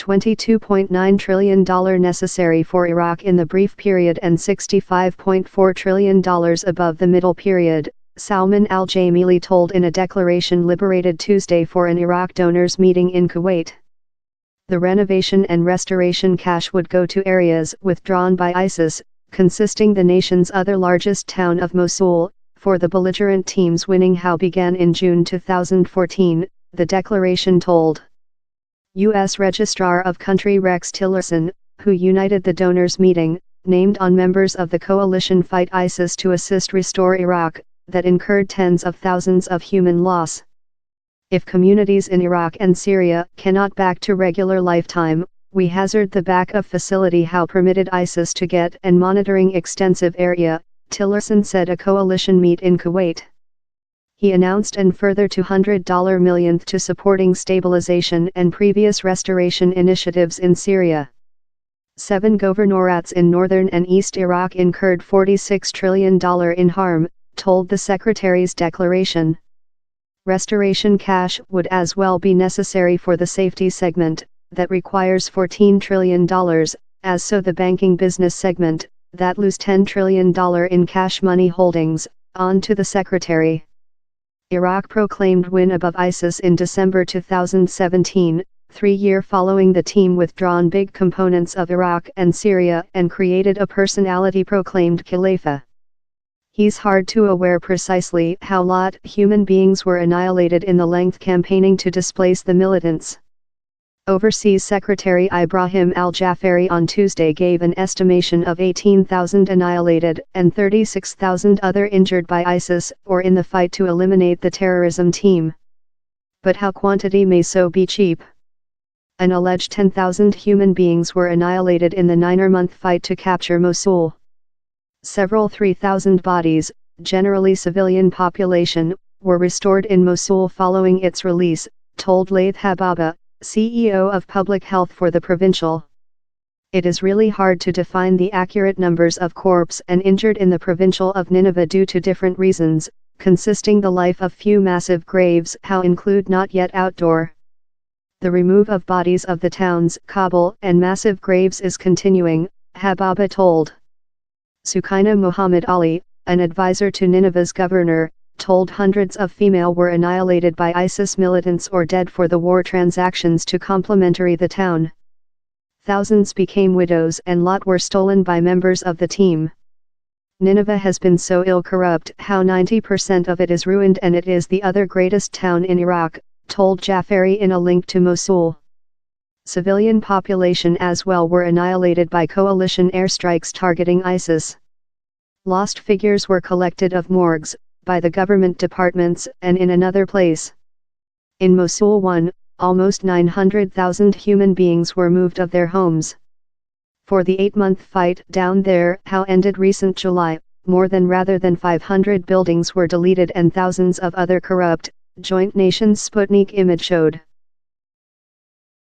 $22.9 trillion necessary for Iraq in the brief period and $65.4 trillion above the middle period, Salman al-Jamili told in a declaration liberated Tuesday for an Iraq donors meeting in Kuwait. The renovation and restoration cash would go to areas withdrawn by ISIS, consisting the nation's other largest town of Mosul, for the belligerent teams winning how began in June 2014, the declaration told. U.S. Registrar of Country Rex Tillerson, who united the donors meeting, named on members of the coalition fight ISIS to assist restore Iraq, that incurred tens of thousands of human loss. If communities in Iraq and Syria cannot back to regular lifetime, we hazard the backup facility how permitted ISIS to get and monitoring extensive area, Tillerson said a coalition meet in Kuwait. He announced an further $200 million to supporting stabilization and previous restoration initiatives in Syria. 7 governorates in northern and east Iraq incurred $46 trillion in harm, told the secretary's declaration. Restoration cash would as well be necessary for the safety segment, that requires $14 trillion, as so the banking business segment, that lose $10 trillion in cash money holdings, on to the secretary. Iraq proclaimed win above ISIS in December 2017, 3 years following the team withdrawn big components of Iraq and Syria and created a personality proclaimed Khalifa. He's hard to aware precisely how lot human beings were annihilated in the length campaigning to displace the militants. Overseas Secretary Ibrahim al-Jafari on Tuesday gave an estimation of 18,000 annihilated and 36,000 other injured by ISIS or in the fight to eliminate the terrorism team. But how quantity may so be cheap? An alleged 10,000 human beings were annihilated in the 9-month fight to capture Mosul. Several 3,000 bodies, generally civilian population, were restored in Mosul following its release, told Laith Hababa, CEO of Public Health for the provincial. It is really hard to define the accurate numbers of corpse and injured in the provincial of Nineveh due to different reasons, consisting the life of few massive graves how include not yet outdoor. The remove of bodies of the towns, Kabul and massive graves is continuing, Hababa told. Sukaina Muhammad Ali, an advisor to Nineveh's governor, told hundreds of female were annihilated by ISIS militants or dead for the war transactions to complementary the town. Thousands became widows and lot were stolen by members of the team. Nineveh has been so ill corrupt how 90% of it is ruined and it is the other greatest town in Iraq, told Jafari in a link to Mosul. Civilian population as well were annihilated by coalition airstrikes targeting ISIS. Lost figures were collected of morgues, by the government departments and in another place. In Mosul almost 900,000 human beings were moved of their homes. For the 8-month fight down there how ended recent July, more than rather than 500 buildings were deleted and thousands of other corrupt, joint nations Sputnik image showed.